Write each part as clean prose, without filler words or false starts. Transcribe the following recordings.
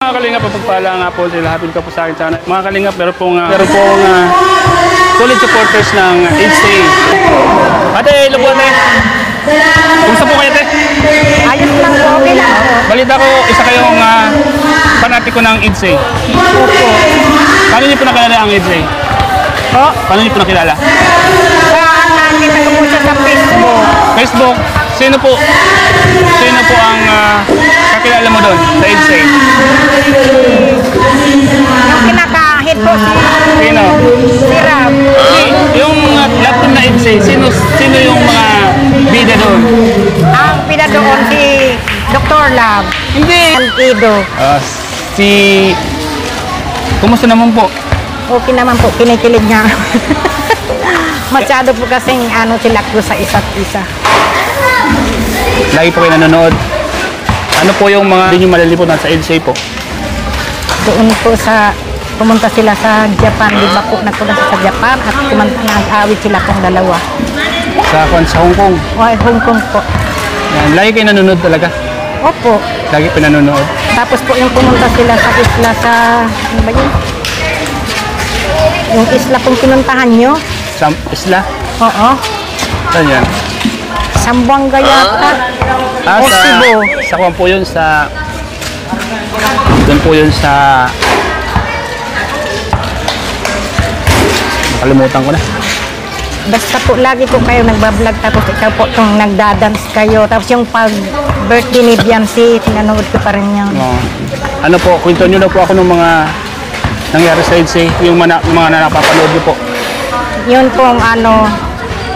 Mga kalingap, pagpala nga po sila, hapin ka po sa akin sana. Mga kalingap, meron pong solid supporters ng HCA. Ate, hello po ate. Kumusta po kayo ate? Ayos lang po, okay lang. Balita ko, isa kayong panatiko ng HCA. Opo. Paano niyo po nakilala ang HCA? Po? Paano niyo po nakilala? Nakita ko po siya sa Facebook. Facebook? Sino po ang kakilala mo doon sa HCA? Yung kinakahit po Sino? si Rab. Yung lahat na HCA, sino yung mga bida doon? Ang pinadoon si Dr. Lab. Hindi! Antido. Kumusta naman po? Okay naman po, kinikilig niya. Masyado po kasing sila ko sa isa't isa. Lagi po kayo nanonood. Ano po yung mga hindi nyo malilimutan sa HCA po? Doon po pumunta sila sa Japan. Di ba po nagpunta sa Japan at nag-awit sila pong dalawa. Sa Hong Kong? Hong Kong po. Yan, lagi kayo nanonood talaga? Opo. Lagi pinanonood? Tapos po yung pumunta sila sa isla ano ba yun? Yung isla pong pinuntahan nyo? Sa isla? Oo. Saan yan? Sambuanga yata. O Cebu. Sa kuwan po yun sa... Doon po yun sa... Nakalimutan ko na. Basta po lagi po kayo nagbablog tapos ikaw po itong nagdadance kayo. Tapos yung pag-birthday ni Biancy, tinanood ko pa rin yan. Ano po, kwento nyo na po ako ng mga nangyari sa HCA, yung mga napapanood nyo po. Yun po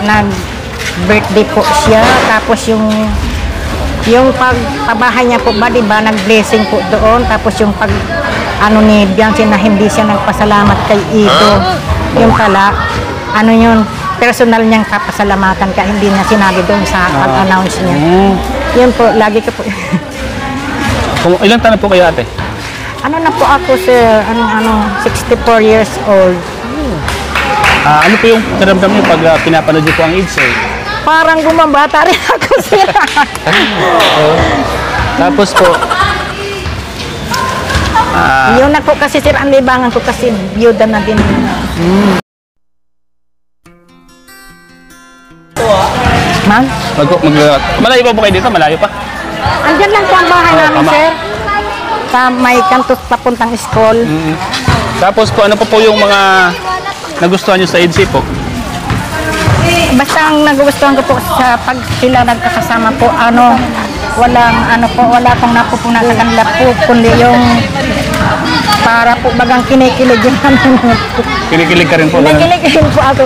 nag-birthday po siya. Tapos yung pagpabahay niya po ba, diba, nag-blessing po doon. Tapos yung ni Biancy na hindi siya nagpasalamat kay Ido. Yung pala, yun, personal niyang papasalamatan ka, hindi niya sinabi doon sa pag-announce niya. Yun po, lagi ko po. Ilang taon po kayo ate? Ano na po ako, sir? 64 years old. Ano po yung karamdam niyo pag pinapanood niyo po ang HCA? Parang bumabata rin ako, sir. Tapos po, yun na po kasi, sir, ang libangan ko kasi byuda na din. Ma'am? Malayo pa po kayo dito? Malayo pa? Andyan lang po ang bahay namin, sir. Sa may kantos papuntang school. Tapos po, ano po yung mga nagustuhan nyo sa HCA po? Basta ang nagustuhan ko po sa pag sila nagkakasama po, wala akong napupuna sa kanila po, kundi yung para po bagang kinikilig yung Kinikilig ka rin po? Kinikilig po ako.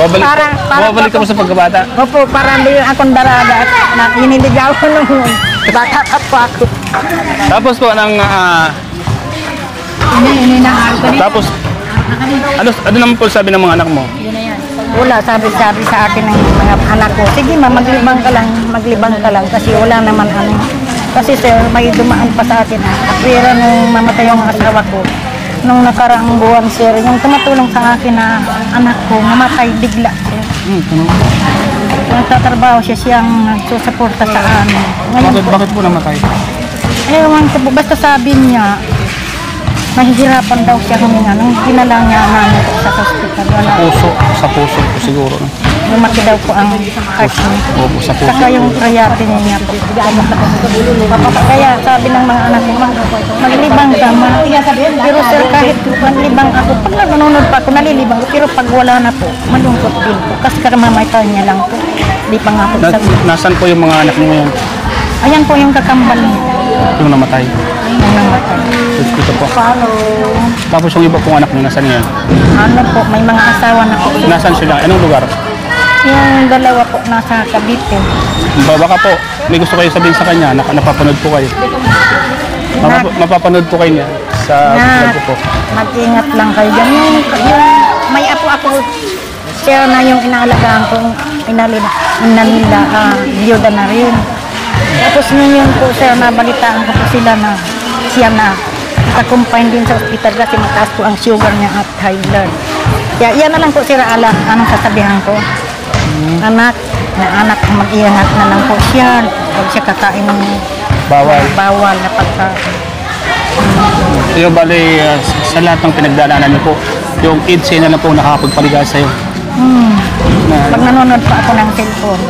Bumabalik ka po sa pagkabata? Opo, para hindi akong darada at iniligaw ko nung bata po ako. Tapos po, tapos, ano naman po sabi ng mga anak mo? Wala, sabi sa akin ng mga anak ko, sige ma, maglibang ka lang kasi wala naman Kasi sir, may dumaan pa sa akin Apira nung mamatay yung asawa ko. Nung nakaraang buwan, sir, yung tumatulong sa akin na anak ko, mamatay bigla, sir. Nagtatrabaho siyang nagsusuporta sa amin. Bakit po namatay? Ewan ko po, basta sabi niya, mahihirapan daw siya huminga. Nung ginalang niya namin sa hospital. Sa puso po siguro. Lumaki daw po ang heart niya. Opo, sa puso. Saka yung krayati niya po. Kaya sabi ng mga anak ko, maglibang ka ma. Pero sir, kahit maglibang ako, pag nanonood pa ako, nalilibang ko. Pero pag wala na po, malungkot din po. Kasi karamamaytan niya lang po. Di pa nga po sabi. Nasaan po yung mga anak mo yan? Ayan po yung kakambal niya. Yung namatay? Yung namatay. Ito po. Follow. Tapos yung iba pong anak mo, nasaan yan? Po, may mga asawa na po. Nasaan sila? Anong lugar? Yung dalawa po nasa Cavite. Baka po, may gusto kayo sabihin sa kanya, napapanood po kayo. Mapapanood po kayo niya sa vlog ko po. Mag-ingat lang kayo dyan. Yung may ako, siya na yung inaalagaan ko, inalila, byuda na rin. Tapos yun po, sir, nabalitaan ko po sila na siya na naka-confine din sa ospital kasi mataas po ang sugar niya at high blood. Kaya yan na lang po, sir, anong sasabihan ko. Anak, mag-iingat na lang po siya. Huwag siya kakain ng bawal na pagkain. Yung bali, sa lahat ng pinagdaanan niyo po, yung EDSA na lang po nakakapagpaligaya sa'yo. Pag nanonood po ako ng cellphone.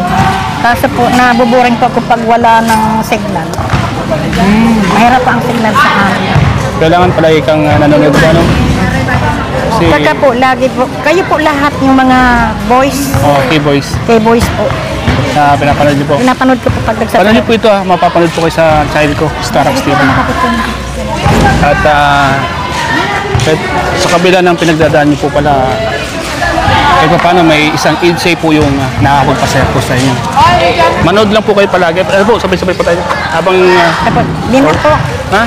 Kaso po, nabuboring po ako pag wala ng signal. Mahirap ang signal sa amin. Kailangan palagi kang nanonood ba, no? Kasi, Saka po, lagi po, kayo po lahat yung mga boys, K-Boys, kay boys po. na pinapanood niyo po. Pinapanood ko po pag Panood nagsasalamat. niyo po ito mapapanood po kayo sa channel ko, Starax TV. At kahit sa kabila ng pinagdadaan niyo po pala, kahit paano may isang EDSA po yung nakakapagpasaya po sa inyo. Manood lang po kayo palagi. Ano po, sabay-sabay po tayo. Habang, Tapos, di na po. ha?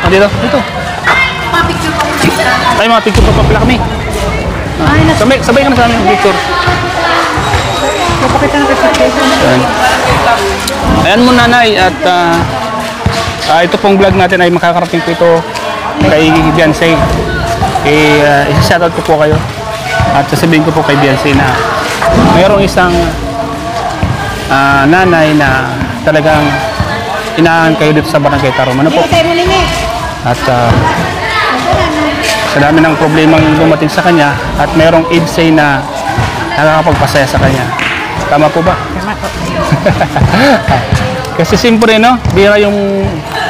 Dito? Dito. Ay, mga picture pa pala kami. Sabay ka na sa amin, picture. Ayan. Ayan mo nanay at ito pong vlog natin ay makakarating po ito kay Beyonce. Isa-shoutout ko po kayo at sasabihin ko po kay Beyonce na mayroong isang nanay na talagang inahan kayo dito sa Barangay Tarom. Ano po? At sa dami ng problemang dumating sa kanya at mayroong EDSA na nakakapagpasaya sa kanya. Tama po ba? Tama po. Kasi siyempre, no? Bira yung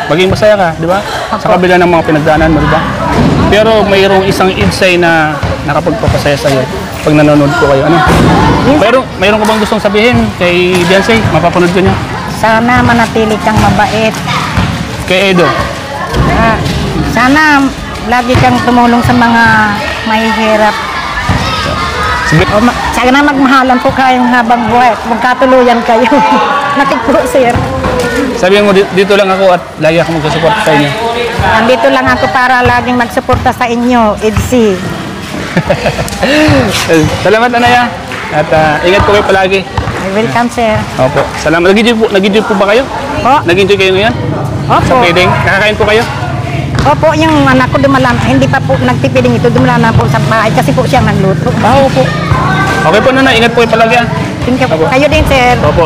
maging masaya ka, di ba? Sa kabila ng mga pinagdaanan mo, di ba? Pero mayroong isang EDSA na nakapagpapasaya sa iyo pag nanonood ko kayo. Ano? Mayroon ka bang gustong sabihin kay Beyonce? Mapapanood ko niya. Sana manatili kang mabait. Kay Edo. Sana lagi kang tumulong sa mga mahihirap. Sige. Sana magmahalan po kayong habang buhay. Magkatuluyan kayo. Natik po, sir. Sabihin mo, dito lang ako at lagi ako magsusupport sa inyo. Nandito lang ako para laging magsuporta sa inyo, EDSA. Salamat, Anaya. At ingat po kayo palagi. Welcome, sir. Opo. Salamat. Nag-enjoy po ba kayo? Po. Nag-enjoy kayo ngayon? Sa Opo. feeding? Nakakain po kayo? Opo, yung anak ko dumalan, hindi pa po nagpipiding ito, dumalan na po sa bahay kasi po siya nagluto. Opo. Okay po, Nanay. Ingat po kayo palagi. Thank you po. Opo. Kayo din, sir. Opo.